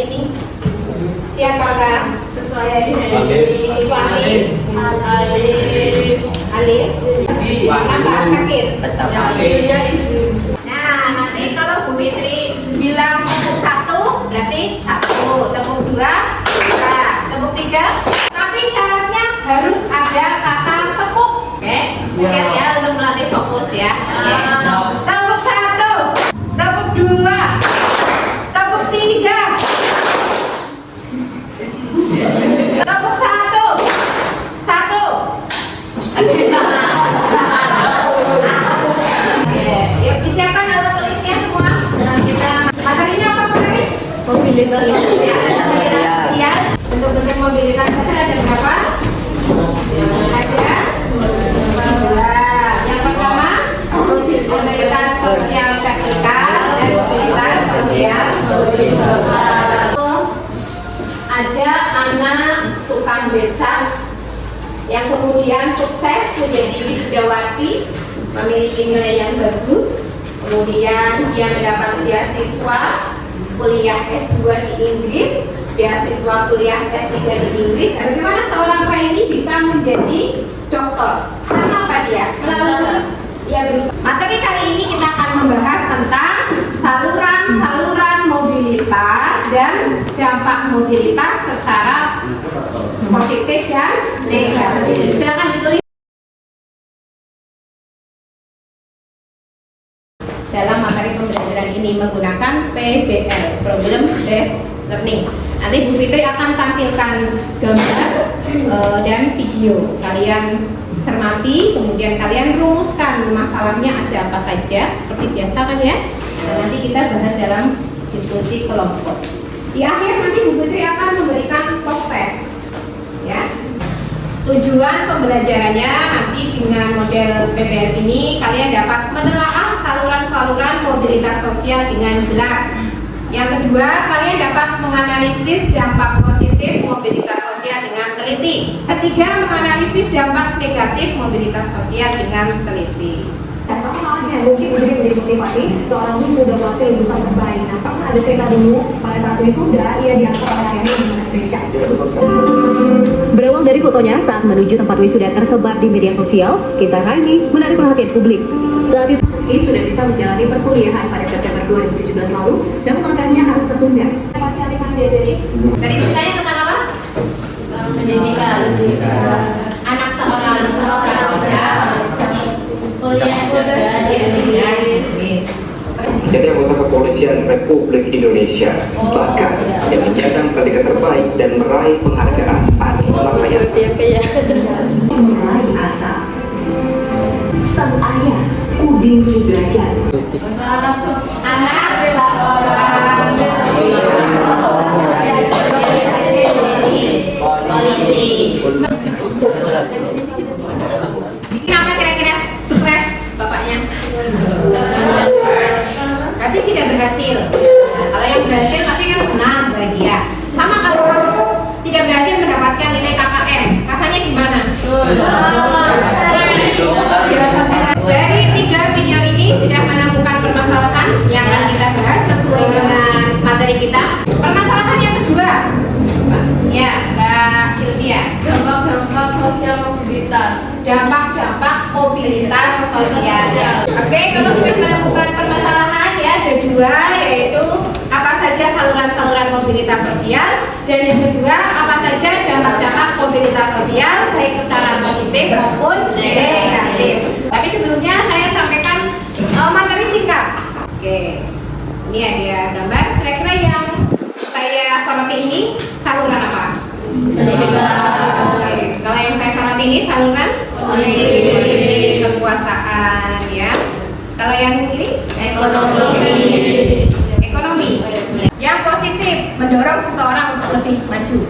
ini? Siapakah? Sesuai Siswati Alif Kenapa sakit? Nah, nanti kalau Bu Fitri bilang tepuk 1 berarti 1, tepuk 2 tepuk 3, tapi syaratnya harus ada kata tepuk. Oke, siap ya untuk melatih fokus ya. Tepuk 1, tepuk 2, tepuk 3, tepuk 1. Yuk disiapkan alat tulisnya semua. Kita materinya apa materi? Mobilitas sosial. Bentuk-bentuk mobilitas sosial ada berapa? Ada 2. Yang pertama mobilitas sosial vertikal dan mobilitas sosial horizontal. Ada anak tukang becak yang kemudian sukses menjadi wisudawati, memiliki nilai yang bagus, kemudian dia mendapat beasiswa kuliah S2 di Inggris, beasiswa kuliah S3 di Inggris. Bagaimana seorang pria ini bisa menjadi dokter? Karena apa dia? Dia berusaha. Materi kali ini kita akan membahas tentang saluran-saluran mobilitas dan dampak mobilitas secara positif dan negatif. Silakan ditulis. Dalam materi pembelajaran ini menggunakan PBL, Problem Based Learning. Nanti Bu Fitri akan tampilkan gambar dan video. Kalian cermati, kemudian kalian rumuskan masalahnya ada apa saja, seperti biasa kan ya. Dan nanti kita bahas dalam diskusi kelompok. Di akhir nanti Bu Fitri akan memberikan post test. Ya. Tujuan pembelajarannya nanti dengan model PBL ini kalian dapat menelaah saluran-saluran mobilitas sosial dengan jelas. Yang kedua, kalian dapat menganalisis dampak positif mobilitas sosial dengan teliti. Ketiga, menganalisis dampak negatif mobilitas sosial dengan teliti. Mungkin menjadi motivasi seorang sudah wakil lulusan terbaik. Nah, pernah ada cerita dulu pada saat wisuda ia diantar orang yang menggunakan becak. Berawal dari fotonya saat menuju tempat wisuda tersebar di media sosial, kisah Rani menarik perhatian publik. Saat itu meski sudah bisa menjalani perkuliahan pada September 2017 lalu, namun langkahnya harus tertunda. Tadi ceritanya tentang apa? Pendidikan. Anak seorang Jadi anggota Kepolisian Republik Indonesia, bahkan yang menyandang predikat terbaik dan meraih penghargaan Adi Makayasa. Meraih asa sang ayah Udin Sudrajat. Anak seorang polisi. Kenapa kira-kira stres bapaknya? Berarti tidak berhasil. Nah, kalau yang berhasil pasti kan senang, bahagia. Sama kalau tidak berhasil mendapatkan nilai KKM, rasanya gimana? Dari 3 video ini sudah menemukan permasalahan yang akan kita bahas sesuai dengan materi kita. Permasalahan yang kedua, ya Mbak Sylvia. Dampak sosial mobilitas. Dampak mobilitas sosial. Oke, kalau sudah menemukan permasalahan ya ada 2, yaitu apa saja saluran-saluran mobilitas sosial, dan yang kedua apa saja dampak mobilitas sosial baik secara positif maupun negatif. Tapi sebelumnya saya sampaikan materi singkat. Oke, ini ada gambar. Kira-kira yang saya soroti ini saluran apa? Oke, kalau yang saya soroti ini saluran kekuasaan ya. Kalau yang ini ekonomi. Yang positif mendorong seseorang untuk lebih maju,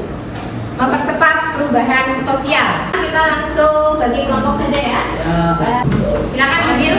mempercepat perubahan sosial. Kita langsung bagi kelompok saja ya. Silakan ambil.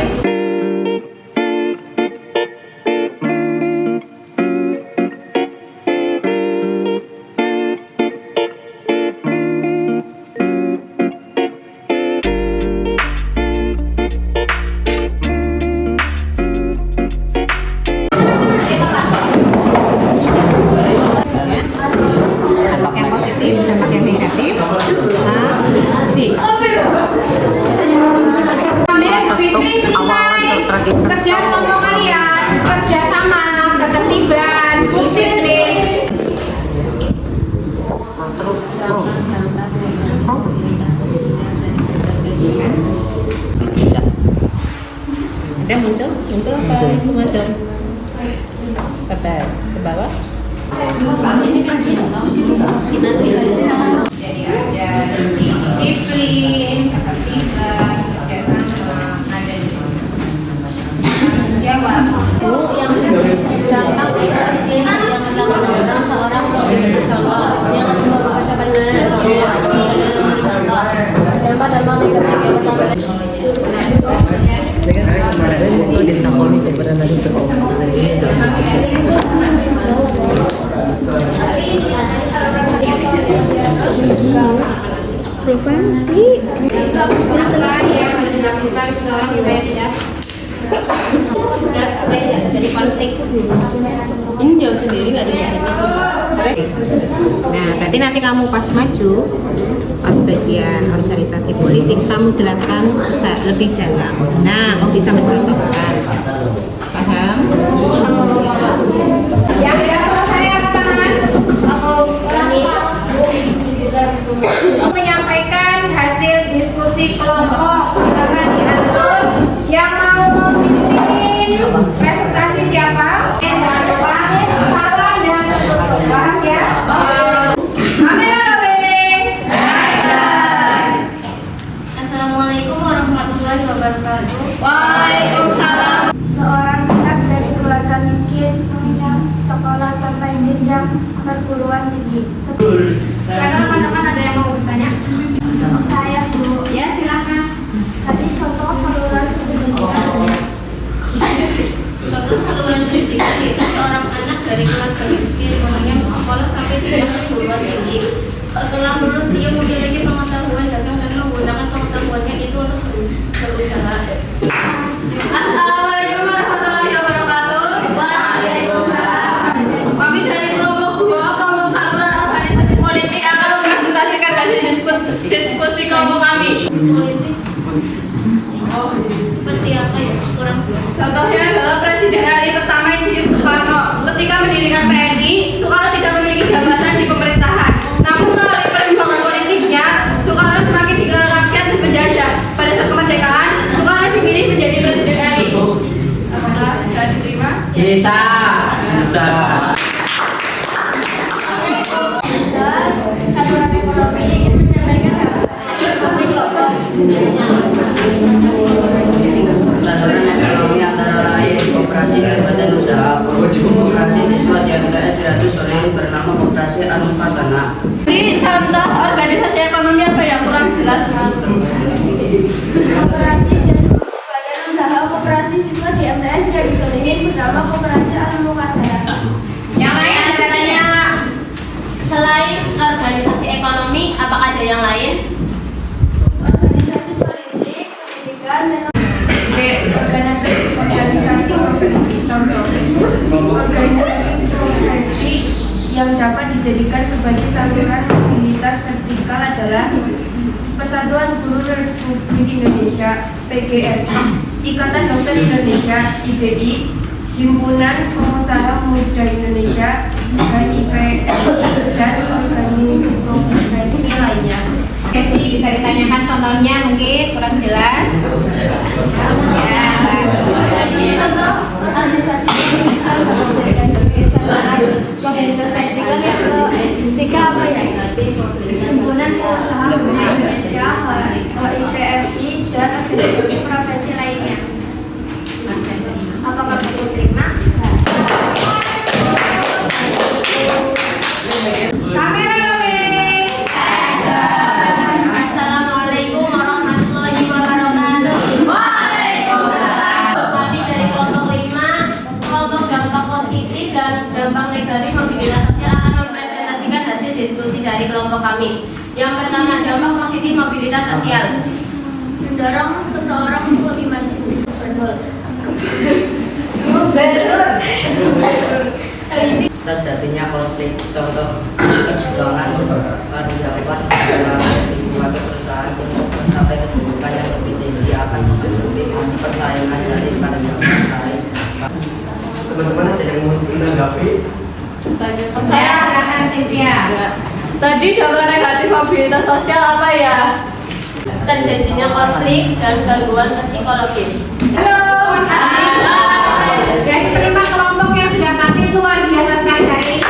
Jadi ada disiplin, ketertiban, kerjasama, ada jawab. Yang dampak yang mendapatkan seorang pemimpin contoh, yang kedua membaca penilaian contoh, dampak negatif yang pertama. Provinsi. Apa yang dilakukan seorang supaya tidak terjadi konflik? Ini jauh sendiri nggak di sini. Nah, berarti nanti kamu pas maju, pas bagian organisasi politik, kamu jelaskan lebih dalam. Nah, kamu bisa mencontohkan. Paham? Yang sudah selesai angkat tangan. Menyampaikan hasil diskusi kelompok. Silakan diatur. Yang mau memimpin presentasi siapa? Jangan lupa salam dan tutup. Paham ya? Kamera rolling. Assalamualaikum warahmatullahi wabarakatuh. Waalaikumsalam. Seorang anak dari keluarga miskin sekolah sampai jenjang perguruan tinggi. Sekarang teman-teman ada yang mau bertanya? Saya Bu. Ya, silakan. Tadi contoh saluran pendidikan. Suatu saluran pendidikan yaitu seorang anak dari keluarga miskin yang sekolah sampai jenjang perguruan tinggi. Setelah lulus ia memiliki pengetahuan dagang dan menggunakan pengetahuannya itu untuk berusaha. Assalamualaikum warahmatullahi wabarakatuh. Waalaikumsalam. Kami dari kelompok 2 kelompok saluran organisasi politik akan mempresentasikan hasil diskusi kelompok kami. Politik. Seperti apa ya? Kurang. Contohnya adalah Presiden RI pertama Insinyur Soekarno. Ketika mendirikan PNI, Soekarno tidak memiliki jabatan di pemerintahan. Namun melalui perjuangan politiknya, Soekarno semakin dikenal rakyat dan penjajah. Pada saat kemerdekaan, Soekarno dipilih menjadi Presiden RI. Apakah bisa diterima? Bisa. Saluran ekonomi ingin menyampaikan diskusi kelompok. Saluran ekonomi antara lain koperasi kegiatan usaha, koperasi siswa TMKS 100 sore bernama Koperasi Anupasana. Jadi contoh organisasi ekonomi apa yang kurang jelas? Koperasi badan usaha koperasi siswa di MTS tidak disolehin bernama Koperasi Al-Mukasaya. Yang lain ada tanya? Selain organisasi ekonomi, apakah ada yang lain? Organisasi politik, pendidikan, dan organisasi profesi. Contoh, organisasi profesi yang dapat dijadikan sebagai saluran mobilitas vertikal adalah Persatuan Guru Republik Indonesia (PGRI), Ikatan Dokter Indonesia (IDI), Himpunan Pengusaha Muda Indonesia (HIPMI), dan organisasi profesi lainnya. Oke, bisa ditanyakan contohnya mungkin kurang jelas. Ya, Mbak. Contoh organisasi mobilitas vertikal yang ketiga apa ya? Himpunan Pengusaha Muda Indonesia (HIPMI) dan organisasi profesi lainnya. Apakah bisa terima? Kamera rolling. Assalamualaikum warahmatullahi wabarakatuh. Waalaikumsalam. Kami dari kelompok 5, kelompok dampak positif dan dampak negatif mobilitas sosial akan mempresentasikan hasil diskusi dari kelompok kami. Yang pertama, dampak positif mobilitas sosial. Mendorong seseorang untuk lebih maju. Terjadinya konflik contoh perjuangan perjuangan dalam suatu perusahaan untuk mencapai kedudukan yang lebih tinggi akan mengikuti persaingan dari para yang lain. Teman-teman ada yang mau menanggapi? Ya, silakan Cynthia. Tadi dampak negatif mobilitas sosial apa ya? Terjadinya konflik dan gangguan psikologis. Halo, Mas Adi. Jadi terima kelompok yang sudah tampil luar biasa sekali hari ini.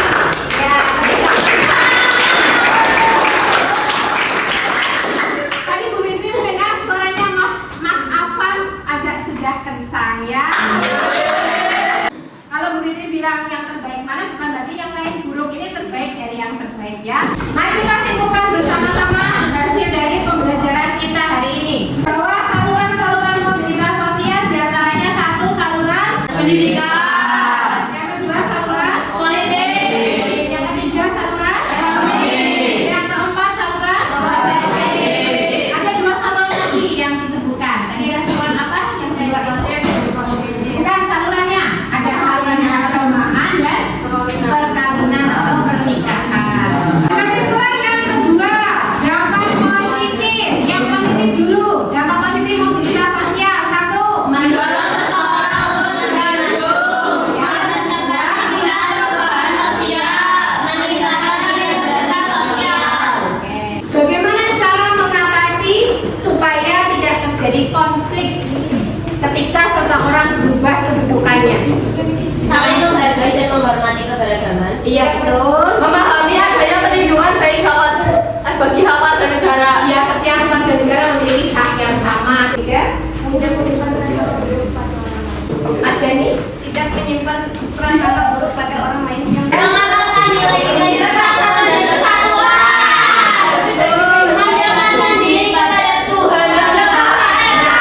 ya. Mari kita simpulkan bersama-sama hasil dari pembelajaran kita hari ini. Bahwa saluran-saluran mobilitas sosial diantaranya satu saluran pendidikan, yang kedua saluran politik, yang ketiga saluran ekonomi, yang keempat saluran profesi. Ada dua saluran lagi yang disebutkan. Tadi ada saluran apa? Yang kedua bukan salurannya. Ada saluran keagamaan dan perkawinan atau pernikahan. Kesimpulan yang kedua, dampak positif. Yang positif dulu. Dampak positif mobilitas sosial. Satu, mendorong seseorang untuk maju, mencegah perubahan sosial, meningkatkan integrasi sosial. Bagaimana cara mengatasi supaya tidak terjadi konflik ketika seseorang berubah kedudukannya? Saling menghargai dan menghormati keberagaman. Iya betul. Memahami adanya perlindungan bagi hak warga negara. Ya, setiap warga negara memiliki hak yang sama. Tiga, Mas Dani, tidak menyimpan prasangka buruk pada orang lain yang Mengamalkan nilai-nilai keberagaman dan kesatuan. Mendekatkan diri kepada Tuhan dan Maha Esa.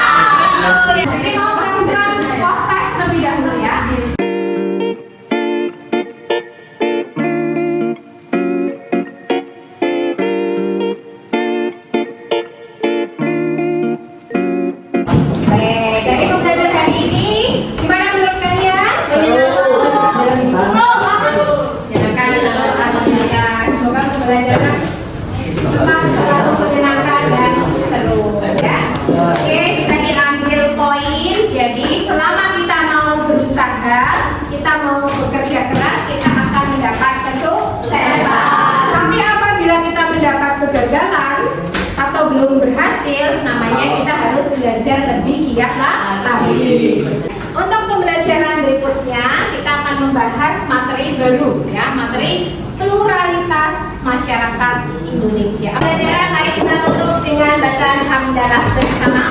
Jadi mau melakukan post test terlebih dahulu ya. Baik, dari pembelajaran hari ini gimana menurut kalian? Menyenangkan, alhamdulillah. Semoga pembelajaran tetap selalu menyenangkan dan seru ya. Oke, bisa diambil poin. Jadi selama kita mau berusaha, kita mau bekerja keras, kita akan mendapat kesuksesan. Tapi apabila kita mendapat kegagalan atau belum berhasil, namanya kita harus belajar lebih giat lagi. Untuk pembelajaran berikutnya, kita akan membahas materi baru ya, materi pluralitas masyarakat Indonesia. Pembelajaran mari kita tutup dengan bacaan hamdalah bersama.